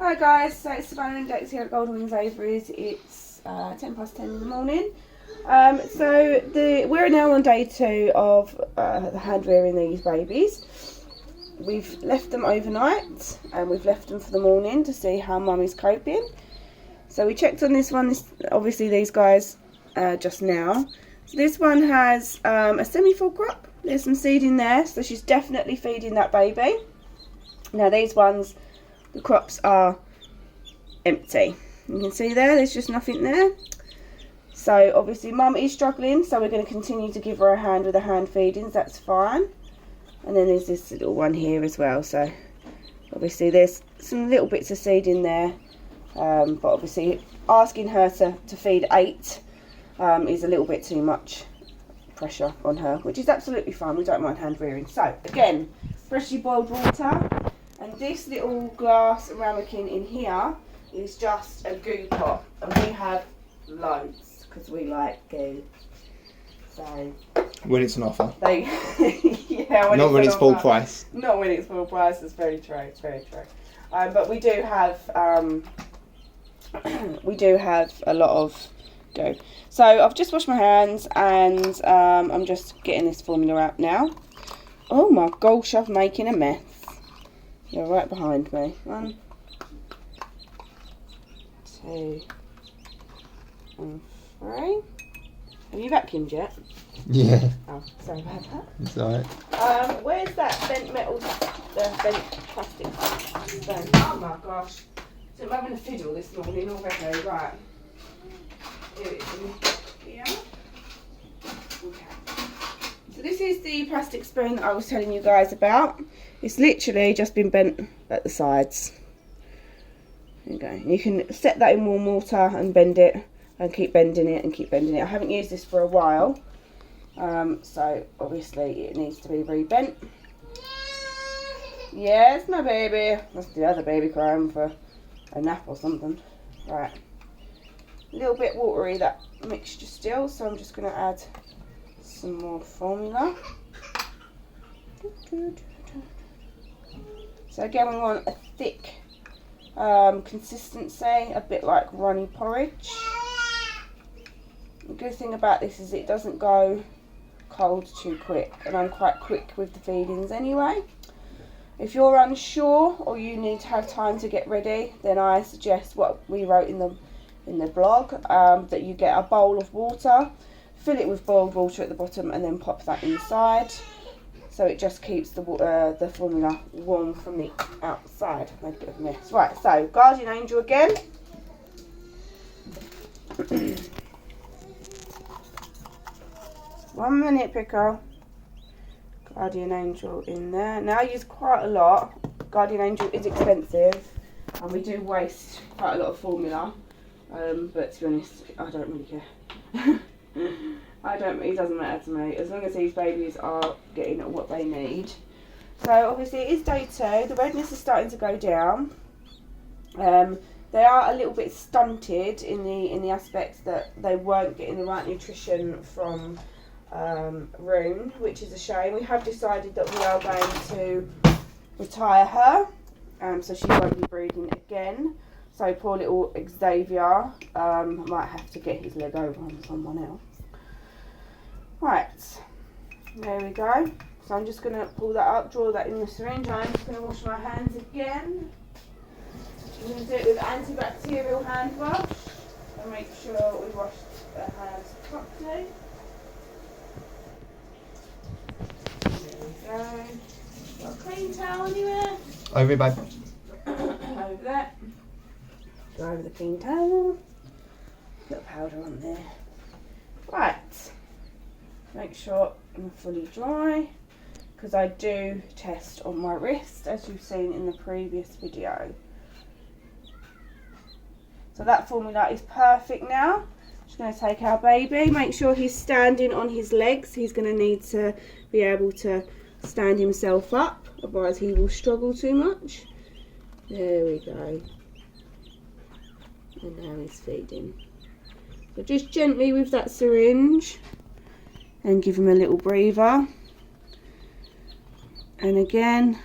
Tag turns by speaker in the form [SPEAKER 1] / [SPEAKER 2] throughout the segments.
[SPEAKER 1] Hi guys, so it's Savannah and Dex here at Golden Wings Aviaries. It's 10 past 10 in the morning. We're now on day 2 of the hand rearing these babies. We've left them overnight and we've left them for the morning to see how Mummy's coping. So we checked on this one, obviously these guys just now. So this one has a semi-full crop. There's some seed in there, so she's definitely feeding that baby. Now these ones, the crops are empty. You can see there's just nothing there. So obviously Mum is struggling, so we're going to continue to give her a hand with the hand feedings, that's fine. And then there's this little one here as well, so obviously there's some little bits of seed in there, but obviously asking her to feed 8 is a little bit too much pressure on her, which is absolutely fine, we don't mind hand rearing. So again, freshly boiled water, and this little glass ramekin in here is just a goo pot, and we have loads because we like goo. So
[SPEAKER 2] when it's an offer.
[SPEAKER 1] Yeah,
[SPEAKER 2] not when it's full price.
[SPEAKER 1] Not when it's full price. That's very true. It's very true. But we do have a lot of goo. So I've just washed my hands and I'm just getting this formula out now. Oh my gosh, I'm making a mess. You're right behind me. 1, 2, and 3. Have you vacuumed yet?
[SPEAKER 2] Yeah.
[SPEAKER 1] Oh, sorry about that.
[SPEAKER 2] It's alright.
[SPEAKER 1] Where's that bent metal, bent plastic spoon? Oh my gosh. So I'm having a fiddle this morning already. Right. Here it is in here. Okay. So this is the plastic spoon that I was telling you guys about. It's literally just been bent at the sides. There you go. You can set that in warm water and bend it and keep bending it and keep bending it. I haven't used this for a while, so obviously it needs to be rebent. Yes, my baby. That's the other baby crying for a nap or something. Right. A little bit watery, that mixture still, so I'm just going to add some more formula. So again, we want a thick consistency, a bit like runny porridge. The good thing about this is it doesn't go cold too quick, and I'm quite quick with the feedings anyway. If you're unsure or you need to have time to get ready, then I suggest what we wrote in the blog, that you get a bowl of water, fill it with boiled water at the bottom, and then pop that inside. So it just keeps the formula warm from the outside. Made a bit of a mess. Right, so Guardian Angel again. 1 minute, Pico. Guardian Angel in there. Now I use quite a lot. Guardian Angel is expensive, and we do waste quite a lot of formula. But to be honest, I don't really care. It doesn't matter to me, as long as these babies are getting what they need. So obviously it is day 2, the redness is starting to go down. They are a little bit stunted in the aspects that they weren't getting the right nutrition from Rune, which is a shame. We have decided that we are going to retire her, so she won't be breeding again. So poor little Xavier might have to get his leg over on someone else. Right, there we go. So I'm just going to pull that up, draw that in the syringe. I'm just going to wash my hands again. I'm going to do it with antibacterial hand wash and make sure we wash the hands properly. There we go. Got a clean towel anywhere?
[SPEAKER 2] Over here, babe.
[SPEAKER 1] Over there. Go over the clean towel. Little powder on there. Right. Make sure I'm fully dry, because I do test on my wrist, as you've seen in the previous video. So that formula is perfect now. Just going to take our baby, make sure he's standing on his legs. He's going to need to be able to stand himself up, otherwise he will struggle too much. There we go. And now he's feeding. So just gently with that syringe and give him a little breather. And again,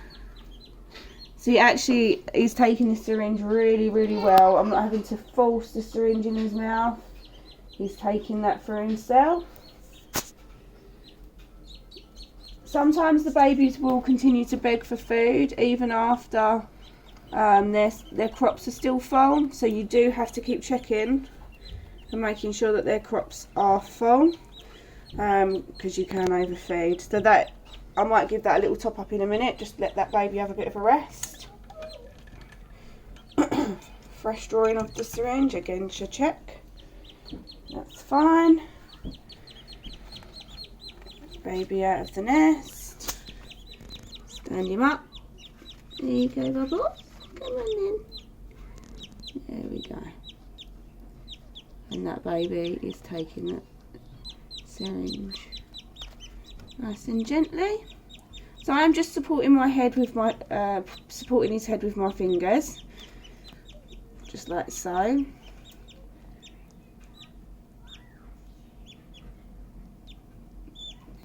[SPEAKER 1] So he's taking the syringe really, really well. I'm not having to force the syringe in his mouth. He's taking that for himself. Sometimes the babies will continue to beg for food even after their crops are still full. So you do have to keep checking and making sure that their crops are full, because you can overfeed. So that I might give that a little top up in a minute. Just let that baby have a bit of a rest. Fresh drawing of the syringe, again should check. That's fine. Baby out of the nest. Stand him up. There you go, Bubbles. Come on then. There we go. And that baby is taking that syringe nice and gently. So I'm just supporting my head with my supporting his head with my fingers, just like so.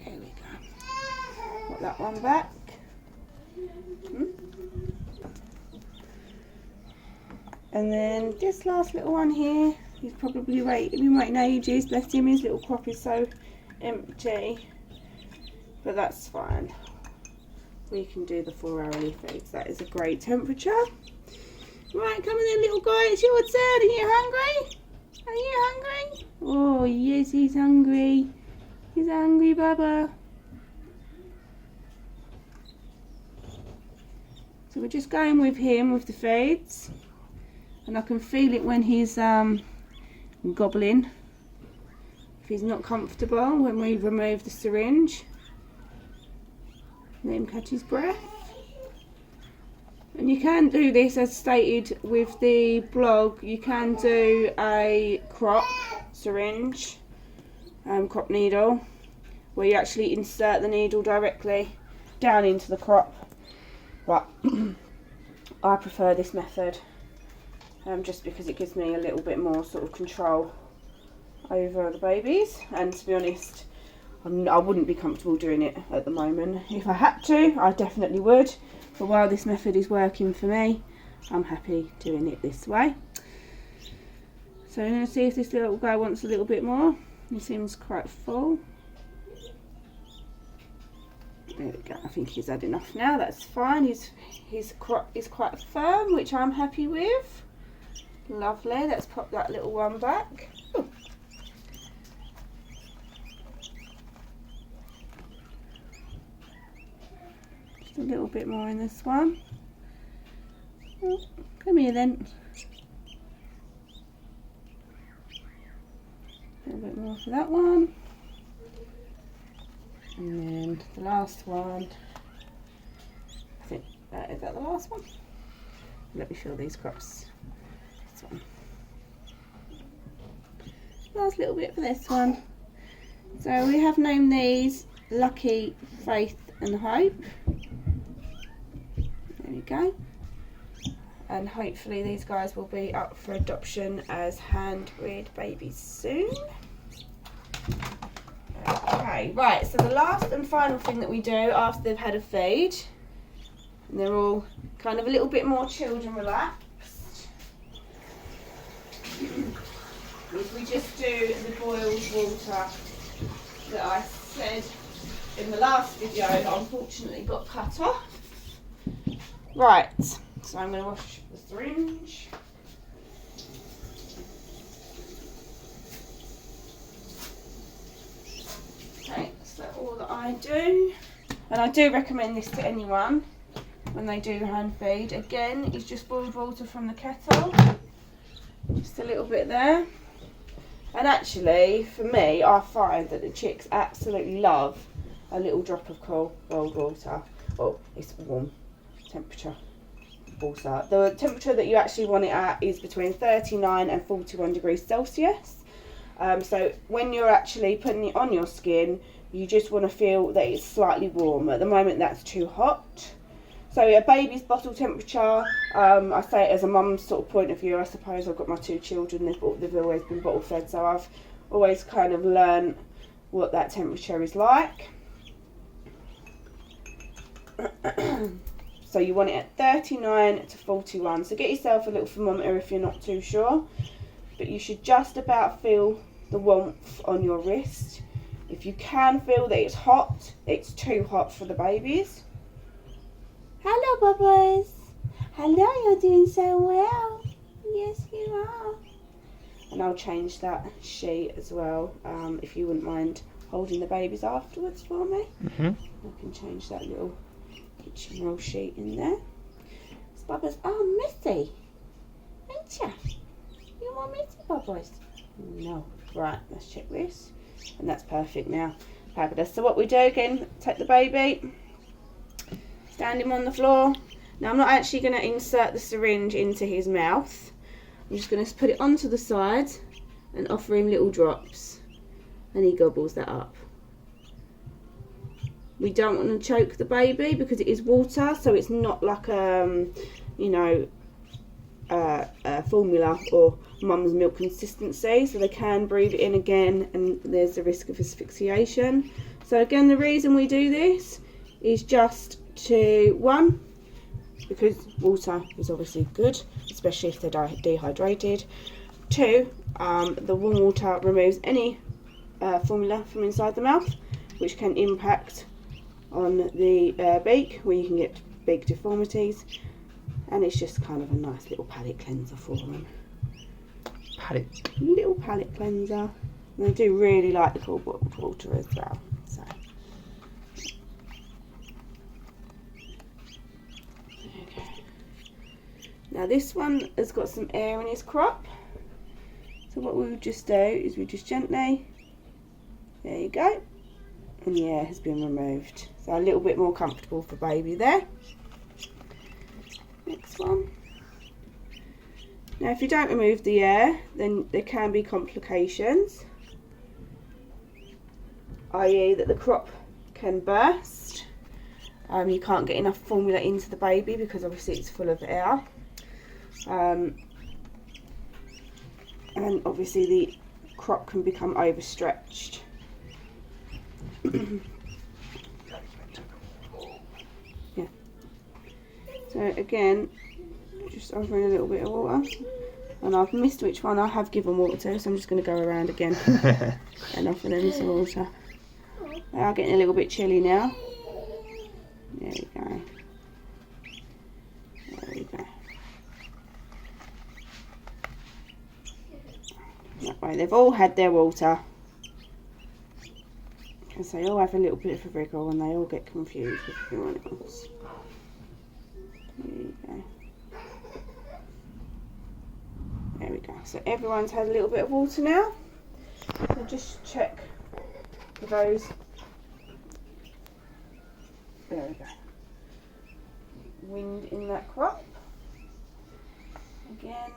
[SPEAKER 1] There we go. Put that one back. And then this last little one here, he's probably been waiting ages. Bless him, his little crop is so empty, but that's fine. We can do the 4-hourly feeds. That is a great temperature. Right, come on then, little guy, it's your turn. Are you hungry? Are you hungry? Oh yes, he's hungry. He's hungry, Bubba. So we're just going with him with the feeds, and I can feel it when he's gobbling. If he's not comfortable, when we remove the syringe, let him catch his breath. And you can do this, as stated with the blog, you can do a crop syringe, crop needle, where you actually insert the needle directly down into the crop. But I prefer this method, just because it gives me a little bit more sort of control over the babies. And to be honest, I wouldn't be comfortable doing it at the moment. If I had to, I definitely would. But while this method is working for me, I'm happy doing it this way. So I'm going to see if this little guy wants a little bit more. He seems quite full. There we go. I think he's had enough now. That's fine. His crop is quite firm, which I'm happy with. Lovely. Let's pop that little one back. Ooh. Just a little bit more in this one. Oh, come here then. A little bit more for that one. And then the last one, I think is that the last one? Let me fill these crops. This one. Last little bit for this one. So we have named these Lucky, Faith and Hope. There we go. And hopefully these guys will be up for adoption as hand-reared babies soon. Okay, right, so the last and final thing that we do after they've had a feed, and they're all kind of a little bit more chilled and relaxed, is we just do the boiled water that I said in the last video that unfortunately got cut off. Right, so I'm going to wash the syringe. Okay, so all that I do, and I do recommend this to anyone when they do hand feed, again, is just boiled water from the kettle, just a little bit there. And actually, for me, I find that the chicks absolutely love a little drop of cold boiled water. Oh, it's warm temperature water. The temperature that you actually want it at is between 39 and 41 degrees Celsius. So when you're actually putting it on your skin, you just want to feel that it's slightly warm. At the moment, that's too hot. So a baby's bottle temperature, I say it as a mum's sort of point of view. I suppose I've got my 2 children, they've always been bottle fed, so I've always kind of learned what that temperature is like. So you want it at 39 to 41. So get yourself a little thermometer if you're not too sure. But you should just about feel the warmth on your wrist. If you can feel that it's hot, it's too hot for the babies. Hello, Bubbles. Hello, you're doing so well. Yes, you are. And I'll change that sheet as well, if you wouldn't mind holding the babies afterwards for me. I can change that little kitchen roll sheet in there. It's Bubbles. Oh, Missy. Ain't ya? You want Missy, Bubbles? No. Right, let's check this. And that's perfect now. Fabulous. So what we do again, take the baby, stand him on the floor. Now I'm not actually going to insert the syringe into his mouth. I'm just going to put it onto the side and offer him little drops. And he gobbles that up. We don't want to choke the baby because it is water, so it's not like you know, formula or mum's milk consistency, so they can breathe it in again and there's the risk of asphyxiation. So again, the reason we do this is just to, one, because water is obviously good, especially if they're dehydrated. Two, the warm water removes any formula from inside the mouth, which can impact on the beak, where you can get beak deformities. And it's just kind of a nice little palate cleanser for them. Little palate cleanser. And I do really like the cool bottled water as well. So. Okay. Now this one has got some air in his crop. So what we would just do is we just gently, there you go. And the air has been removed. So a little bit more comfortable for baby there. Next one. Now if you don't remove the air, then there can be complications, i.e. that the crop can burst. You can't get enough formula into the baby because obviously it's full of air. And obviously the crop can become overstretched. Yeah. So again, just offering a little bit of water, and I've missed which one I have given water to, so I'm just going to go around again and offer them some water. They are getting a little bit chilly now. There we go. There we go. That way they've all had their water. Because they all have a little bit of a wriggle and they all get confused with everyone else. There you go. There we go. So everyone's had a little bit of water now. So just check for those. There we go. Wind in that crop. Again.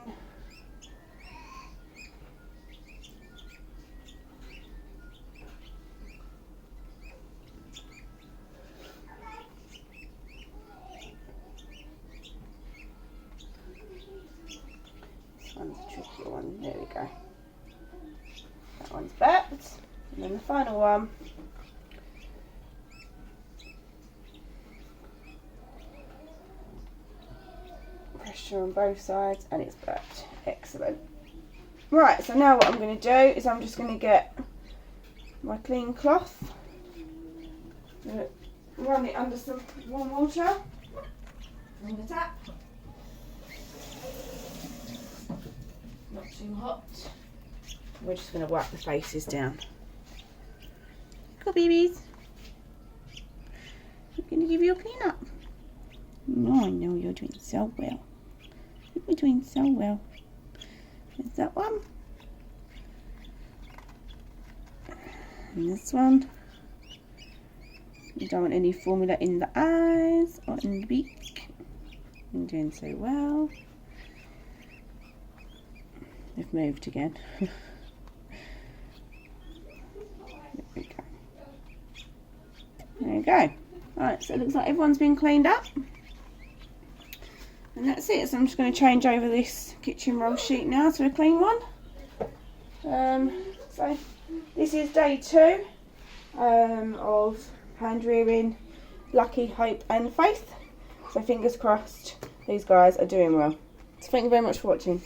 [SPEAKER 1] One's a trickier one. There we go. That one's backed. And then the final one. Pressure on both sides and it's backed. Excellent. Right, so now what I'm going to do is I'm just going to get my clean cloth. Run it under some warm water from the tap. Not too hot. We're just going to wipe the faces down. Go babies. I'm going to give you a clean up. Oh, I know you're doing so well. You're doing so well. There's that one. And this one. You don't want any formula in the eyes or in the beak. You're doing so well. They've moved again. There we go. There you go. Alright, so it looks like everyone's been cleaned up. And that's it. So I'm just going to change over this kitchen roll sheet now to a clean one. So this is day 2 of hand rearing Lucky, Hope and Faith. So fingers crossed these guys are doing well. So thank you very much for watching.